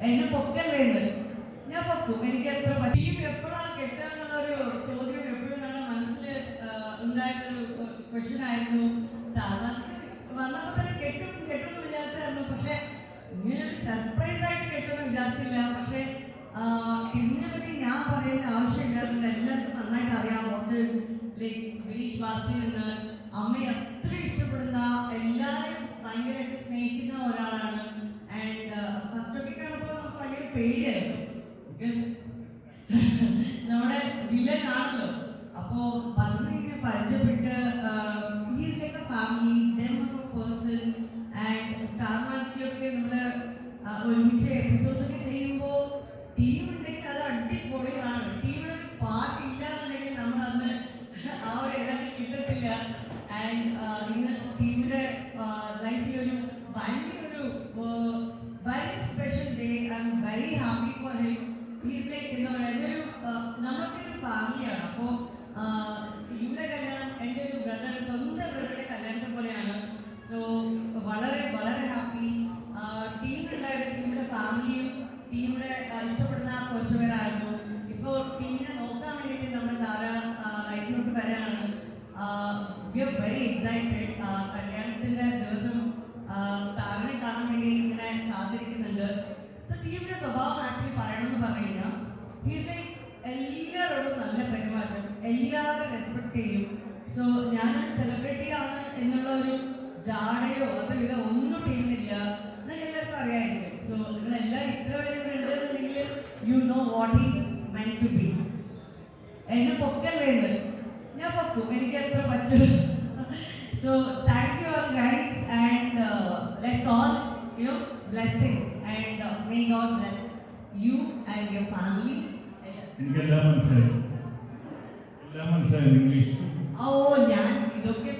എന്നെ പൊക്കല്ലേന്ന്. ഞാൻ പൊക്കും, എനിക്ക് എത്ര ടീം എപ്പോഴാണ് കെട്ടുക എന്നുള്ളൊരു ചോദ്യം എപ്പോഴും നമ്മുടെ മനസ്സിൽ ഉണ്ടായിരുന്നൊരു ക്വസ്റ്റ്യൻ ആയിരുന്നു. സ്റ്റാർ മാജിക് വന്നപ്പോൾ തന്നെ കെട്ടുമെന്ന് വിചാരിച്ചായിരുന്നു. പക്ഷെ ഇങ്ങനൊരു സർപ്രൈസ് ആയിട്ട് കെട്ടുമെന്ന് വിചാരിച്ചില്ല. പക്ഷെ ടീമിനെ പറ്റി ഞാൻ പറയേണ്ട ആവശ്യമില്ലായിരുന്നു. എല്ലാവർക്കും നന്നായിട്ട് അറിയാം. ലൈക്ക് ഗിരീഷ് ബാസ്റ്റിൻ എന്ന് അമ്മയെ അത്ര ഇഷ്ടപ്പെടുന്ന, എല്ലാവരും ഭയങ്കരമായിട്ട് സ്നേഹിക്കുന്ന ഒരാളാണ്. ആൻഡ് ഫസ്റ്റ് ഒക്കെ കാണുമ്പോൾ നമുക്ക് ഭയങ്കര പേടിയായിരുന്നു. ബിക്കോസ് നമ്മുടെ വില്ലൻ ആണല്ലോ. അപ്പോൾ ഇങ്ങനെ പരിചയപ്പെട്ട് he's like a family gem of a person. And star മാജിക്കിലൊക്കെ നമ്മൾ ഒരുമിച്ച് എപ്പിസോഡ്സ് ഒക്കെ ചെയ്യുമ്പോൾ ടീം ഉണ്ടെങ്കിൽ അത് അടിപൊളിയാണ്. ടീമിനൊരു പാട്ടില്ല എന്നുണ്ടെങ്കിൽ നമ്മൾ അന്ന് ആ ഒരു എനർജി കിട്ടത്തില്ല. ആൻഡ് ഇന്ന് ടീമിന്റെ ലൈഫിലൊരു ഭയങ്കര ഒരു very special day. I am very happy for him. He's like എന്താ പറയുക, ഇതൊരു നമ്മളൊക്കെ ഒരു ഫാമിലിയാണ്. അപ്പോൾ ടീമിന്റെ കല്യാണം എൻ്റെ ഒരു സ്വന്തം ബ്രദറുടെ കല്യാണത്തെ പോലെയാണ്. സോ വളരെ വളരെ ഹാപ്പി. ടീമിലുണ്ടായിരുന്ന ടീമിന്റെ ഫാമിലിയും ടീമിനെ ഇഷ്ടപ്പെടുന്ന കുറച്ച് പേരായിരുന്നു. ഇപ്പോൾ ടീമിനെ നോക്കാൻ വേണ്ടിയിട്ട് നമ്മുടെ താര ലൈഫിലോട്ട് വരാനാണ്. We are very excited. കല്യാണത്തിന്റെ ദിവസം താരനെ കാണാൻ വേണ്ടി ഇങ്ങനെ കാത്തിരിക്കുന്നുണ്ട്. സോ ടീമിന്റെ സ്വഭാവം ആക്ച്വലി പറയണമെന്ന് പറഞ്ഞു കഴിഞ്ഞാൽ ഹീസ് ലൈക്ക് എല്ലാവരോടും നല്ല പെരുമാറ്റം, എല്ലാവരും റെസ്പെക്ട് ചെയ്യും. സോ ഞാനൊരു സെലിബ്രിറ്റി ആണ് എന്നുള്ള ഒരു ജാടയോ അതോ ഒന്നും ടീമിനില്ല. എന്നൊക്കെ എല്ലാവർക്കും അറിയാമായിരിക്കും. സോ നിങ്ങളെല്ലാവരും ഇത്ര പേര് ഉണ്ടെന്നുണ്ടെങ്കിൽ you know what he meant to be. എന്നെ പൊക്കല്ലേന്ന്. ഞാൻ പൊക്കും, എനിക്ക് എത്ര പറ്റും. So thank you all guys and let's all blessing and may God bless you and your family. എനിക്കെല്ലാം മനസ്സിലായി, എല്ലാം മനസ്സിലായി ഇംഗ്ലീഷ്. ഓ ഞാൻ ഇതൊക്കെ